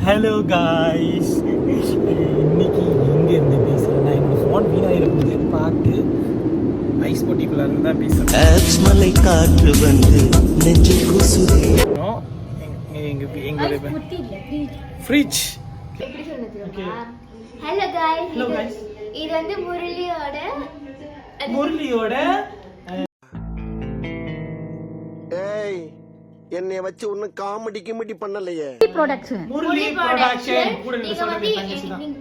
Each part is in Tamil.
ஹலோ காய்ஸ், இன்னைக்கு எங்கேருந்து பேசுகிறேன்னா என்னோட ஃபோன் வீணாக இருக்குது பார்த்து ஐஸ் பொட்டிக்குள்ளே இருந்து தான் பேசுகிறேன். மலை காற்று வந்து நெஞ்சு கூசுதே. எங்களுடைய ஃப்ரிட்ஜ். ஹலோ गाइस, இது வந்து முரளியோட என்னைய வச்சு ஒன்னும் காமெடி கிமெடி பண்ணலையே. முரளி ப்ரொடக்ஷன் கூட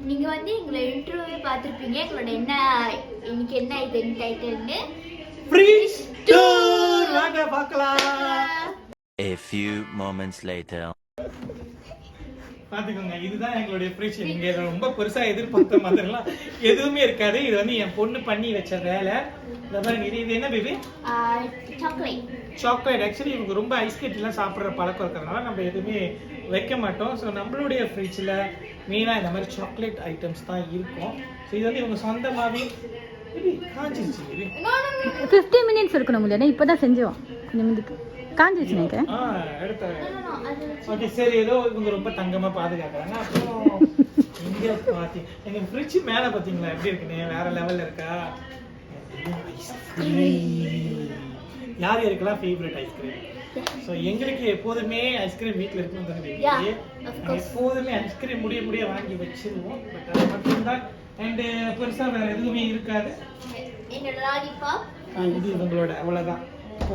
நீங்க வந்து எங்களை இன்டர்வியூ பார்த்திருப்பீங்க. எங்களோட இன்னைக்கு என்ன இது டைட்டில்னு ஃப்ரிட்ஜ் டூர் வாங்க பார்க்கலாம். A few moments later. பாத்துக்கோங்க, இதுதான் எங்களுடைய ஃப்ரிட்ஜ். நீங்க ரொம்ப பெருசா எதிர்பார்த்த மாதிரிலாம் எதுவுமே இருக்காது. இது வந்து என் பொண்ணு பண்ணி வச்ச வேலை. இந்த பாருங்க, இது என்ன பேபி? சாக்லேட். ஆக்சுவலி இவங்க ரொம்ப ஐஸ்கிரீம் எல்லாம் சாப்பிட்ற பழக்கம் இருக்கிறதுனால நம்ம எதுவுமே வைக்க மாட்டோம். ஸோ நம்மளுடைய ஃப்ரிட்ஜில் மெயினாக இந்த மாதிரி சாக்லேட் ஐட்டம்ஸ் தான் இருக்கும். ஸோ இது வந்து இவங்க சொந்தமாகவே காஞ்சிருச்சு. 15 minutes இருக்கணும் இல்லையா? இப்போதான் செஞ்சோம். நிமிந்துக்கு காஞ்சிருச்சு நினைக்கிறேன். ஓகே, சரி, ஏதோ இவங்க ரொம்ப தங்கமா பாதுகாக்கிறாங்க. அப்புறம் இங்க எங்க ஃப்ரிட்ஜ் மேல பாத்தீங்களா எப்படி இருக்குன்னு? வேற லெவல்ல இருக்கா? யார் யாருக்கெல்லாம் ஃபேவரட் ஐஸ்கிரீம்? ஸோ எங்களுக்கு எப்போதுமே ஐஸ்கிரீம் வீட்டில் இருக்கணும். எப்போதுமே ஐஸ்கிரீம் முடிய வாங்கி வச்சிருவோம். பட் அது மட்டும்தான். அண்டு பெருசா வேற எதுவுமே இருக்காது. இது இவங்களோட அவ்வளவுதான்.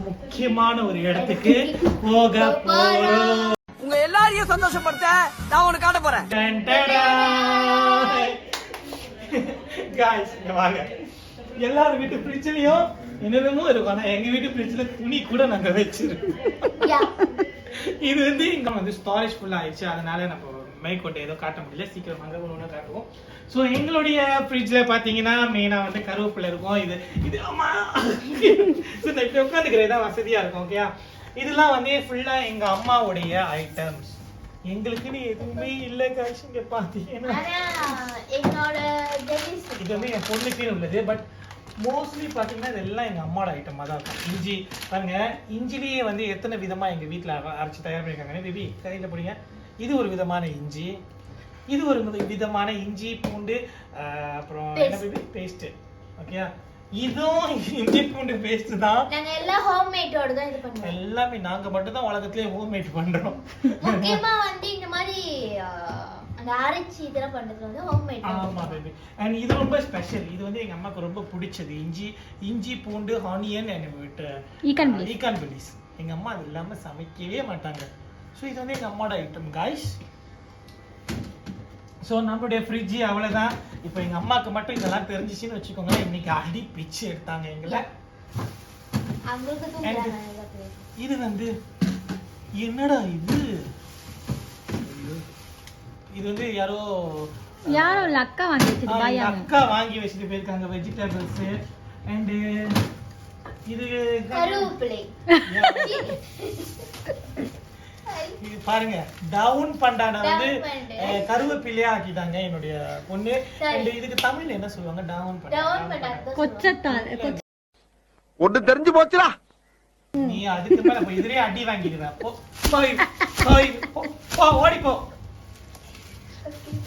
முக்கியமான ஒரு இடத்துக்கு போக போறோம். உங்க எல்லாரையும் சந்தோஷப்படுத்த நான் உனக்கு காட்ட போறேன். गाइस, இங்க வாங்க. எல்லார் வீட்டு ஃப்ரிட்ஜ்லயும் என்னென்னமோ இருக்கும். ஆனா எங்க வீட்டு ஃப்ரிட்ஜ்ல துணி கூட நாங்க வச்சிருக்கோம். இது வந்து இங்க வந்து ஸ்டோரேஜ் ஃபுல்லா ஆயிடுச்சு. அதனால நம்ம மைக்கோட்டை ஏதோ காட்ட முடியல. சீக்கிரம் வாங்க ஒன்று காட்டுவோம். ஸோ எங்களுடைய ஃப்ரிட்ஜில் பார்த்தீங்கன்னா மெயினாக வந்து கருவேப்பிலை இருக்கும். இது ஆமா, இப்படி உட்காந்துக்கிறேன் தான் வசதியாக இருக்கும். ஓகே, இதெல்லாம் வந்து ஃபுல்லாக எங்கள் அம்மாவுடைய ஐட்டம்ஸ். எங்களுக்குன்னு எதுவுமே இல்லை காய்ச்சி. இங்கே பார்த்தீங்கன்னா இது வந்து என் பொண்ணுக்குன்னு உள்ளது. பட் மோஸ்ட்லி பார்த்தீங்கன்னா இதெல்லாம் எங்கள் அம்மாவோட ஐட்டமாக தான் இருக்கும். இஞ்சி பாருங்க, இஞ்சிலேயே வந்து எத்தனை விதமாக எங்கள் வீட்டில் அரைச்சி தயார் பண்ணியிருக்காங்க. பேபி கையில் பிடிங்க. இது ஒரு விதமான இஞ்சி, இது ஒரு விதமான இஞ்சி பூண்டு, அப்புறம் என்ன பேபி பேஸ்ட். ஓகே, இதுவும் இஞ்சி பூண்டு பேஸ்ட் தான். நாங்க எல்லாம் ஹோம்மேடோட தான் இது பண்ணுவோம். எல்லாமே நாங்க மட்டும் தான் உலகத்திலே ஹோம்மேட் பண்றோம். முக்கியமா வந்து இந்த மாதிரி அந்த அரைச்சி இதெல்லாம் பண்றது வந்து ஹோம்மேட். ஆமா பேபி. அண்ட் இது ரொம்ப ஸ்பெஷல். இது வந்து எங்க அம்மாக்கு ரொம்ப பிடிச்சது. இஞ்சி பூண்டு ஆனியன் அண்ட் ஈக்கான் பிலிஸ். எங்க அம்மா அது இல்லாம சமைக்கவே மாட்டாங்க. ஸோ இது வந்து எங்கள் அம்மாவோட ஐட்டம் காய்ஸ். ஸோ நம்மளுடைய ஃப்ரிட்ஜு அவ்வளோதான். இப்போ எங்கள் அம்மாவுக்கு மட்டும் இதெல்லாம் தெரிஞ்சிச்சுன்னு வச்சுக்கோங்க, இன்னைக்கு அடி பிச்சு எடுத்தாங்க எங்களை. இது வந்து என்னடா இது வந்து யாரோ அக்கா வாங்கி வச்சுட்டு போயிருக்காங்க வெஜிடபிள்ஸ். அண்டு இது கருவேப்பிலை. பாருங்க, டவுன் பண்டான வந்து கருவேப்பிலையா ஆக்கிட்டாங்க என்னுடைய பொண்ணு. இதுக்கு தமிழ்ல என்ன சொல்லுவாங்க? டவுன் பண்டான. ஒண்ணு தெரிஞ்சு போச்சுடா. நீ அதுக்கு மேல இதுலயே அடி வாங்கிடுவ. ஓடிப்போ.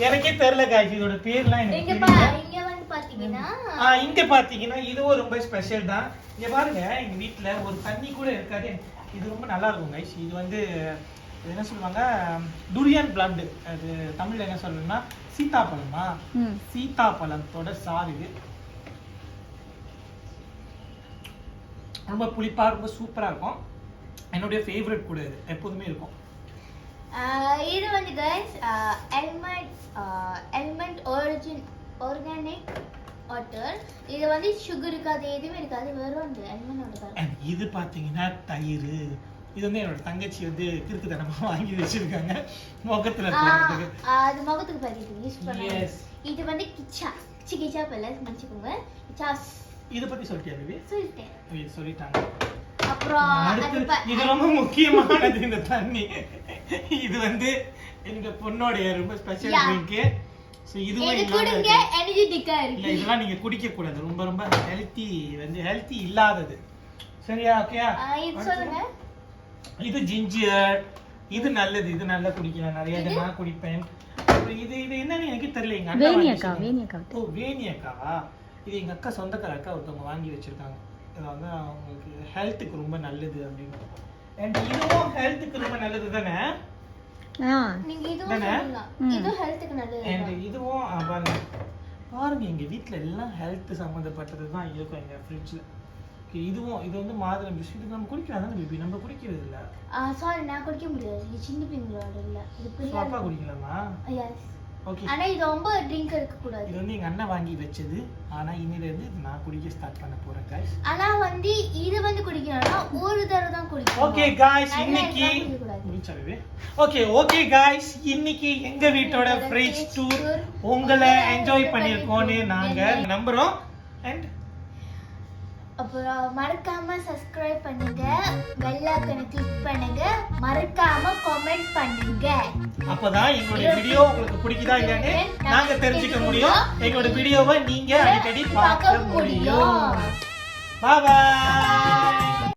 எனக்கே தெரியல காய்ச்சி இதோட பேர்லாம் எனக்கு. இங்க பாத்தீங்கன்னா இதுவும் ரொம்ப ஸ்பெஷல் தான். இங்க பாருங்க, எங்க வீட்டுல ஒரு தண்ணி கூட இருக்காது. இது ரொம்ப நல்லா இருக்கும் கைஸ். இது வந்து என்ன சொல்லுவாங்க? Durian blood. அது தமிழ்ல என்ன சொல்லணும்னா சீதாப்பழமா, சீதாப்பழத்தோட சாறு. இது ரொம்ப புளிப்பா, ரொம்ப சூப்பரா இருக்கும். என்னுடைய ஃபேவரட் கூட இது எப்போதுமே இருக்கும். இது வந்து கைஸ் எலிமெண்ட் ஆர்கானிக் வாட்டர். இது வந்து சுகர் இருக்காது, எதுவுமே இருக்காது, வெறும் எலிமெண்ட் வாட்டர். இது பாத்தீங்கன்னா தயிர். இது வந்து என்னோட தங்கச்சி வந்து கிறுக்குத்தனமா வாங்கி வச்சிருக்காங்க முகத்துல. அது முகத்துக்கு பாத்தீங்க யூஸ் பண்ணுவாங்க. இது வந்து கிச்சா பிளஸ் மன்னிச்சுக்கோங்க. இத பத்தி சொல்லிட்டியா பேபி? சொல்லிட்டாங்க. அப்புறம் இது ரொம்ப முக்கியமானது இந்த தண்ணி. இது வந்து எங்க பொண்ணோட ரொம்ப ஸ்பெஷல் ட்ரிங்க். சோ இதுவும் குடிங்க, எனர்ஜெட்டிக்கா இருக்கு. இல்ல, இதெல்லாம் நீங்க குடிக்க கூடாது. ரொம்ப ரொம்ப ஹெல்தி இல்லாதது. சரியா? ஓகேயா? இது சொல்லுங்க. இது ஜிஞ்சர், இது நல்லது, இது நல்லா குடிக்கலாம், நிறைய இதை நான் குடிப்பேன். அப்புறம் இது இது என்னன்னு எனக்கு தெரியல. எங்க அண்ணா வேணியக்கா வாங்கி வேணியக்கா ஓ வேணியக்காவா? இது எங்க அக்கா சொந்தக்கார அக்கா ஒருத்தவங்க வாங்கி வச்சிருக்காங்க. இது வந்து அவங்களுக்கு ஹெல்த்துக்கு ரொம்ப நல்லது அப்படின்னு. அண்ட் இதுவும் ஹெல்த்துக்கு ரொம்ப நல்லது தானே? நீங்க இதுவும் சொல்லலாம். இது ஹெல்த்துக்கு நல்லது. அண்ட் இதுவும் பாருங்க எங்க வீட்ல எல்லாம் ஹெல்த் சம்பந்தப்பட்டது தான் இருக்கும் எங்க ஃப்ரிட்ஜ்ல. இதுவும் இது வந்து மாதுளம் ஜூஸ். இது நம்ம குடிக்கலாம் தானே பேபி? நம்ம குடிக்கிறது இல்ல. சாரி, நான் குடிக்க முடியாது. இது சின்ன பிள்ளைங்களோட இல்ல. இது பாப்பா பிள்ளை. குடிக்கலாமா? எஸ். ஓகே. ஆனா இது ரொம்ப ட்ரிங்க் இருக்க கூடாது. இது வந்து எங்க அண்ணன் வாங்கி வச்சது. ஆனா இன்னில இருந்து நான் குடிக்க ஸ்டார்ட் பண்ண போறேன் गाइस. ஆனா வந்து இது வந்து குடிக்கணும்னா ஒரு தடவை தான் குடிக்கணும். ஓகே गाइस, இன்னைக்கு முடிச்சவே. ஓகே गाइस, இன்னைக்கு எங்க வீட்டோட ஃப்ரிட்ஜ் டூர் உங்களை என்ஜாய் பண்ணிருக்கோம்னு நாங்க நம்புறோம். அண்ட் அப்புறம் மறக்காம சப்ஸ்கிரைப் பண்ணுங்க, பெல் ஐகானை கிளிக் பண்ணுங்க, மறக்காம கமெண்ட் பண்ணுங்க. அப்பதான் எங்களுடைய வீடியோ உங்களுக்கு பிடிக்குதா இல்லையான்னு நாங்க தெரிஞ்சுக்க முடியும். எங்களோட வீடியோவை நீங்க அடிக்கடி பார்க்க முடியும். பாய் பாய்.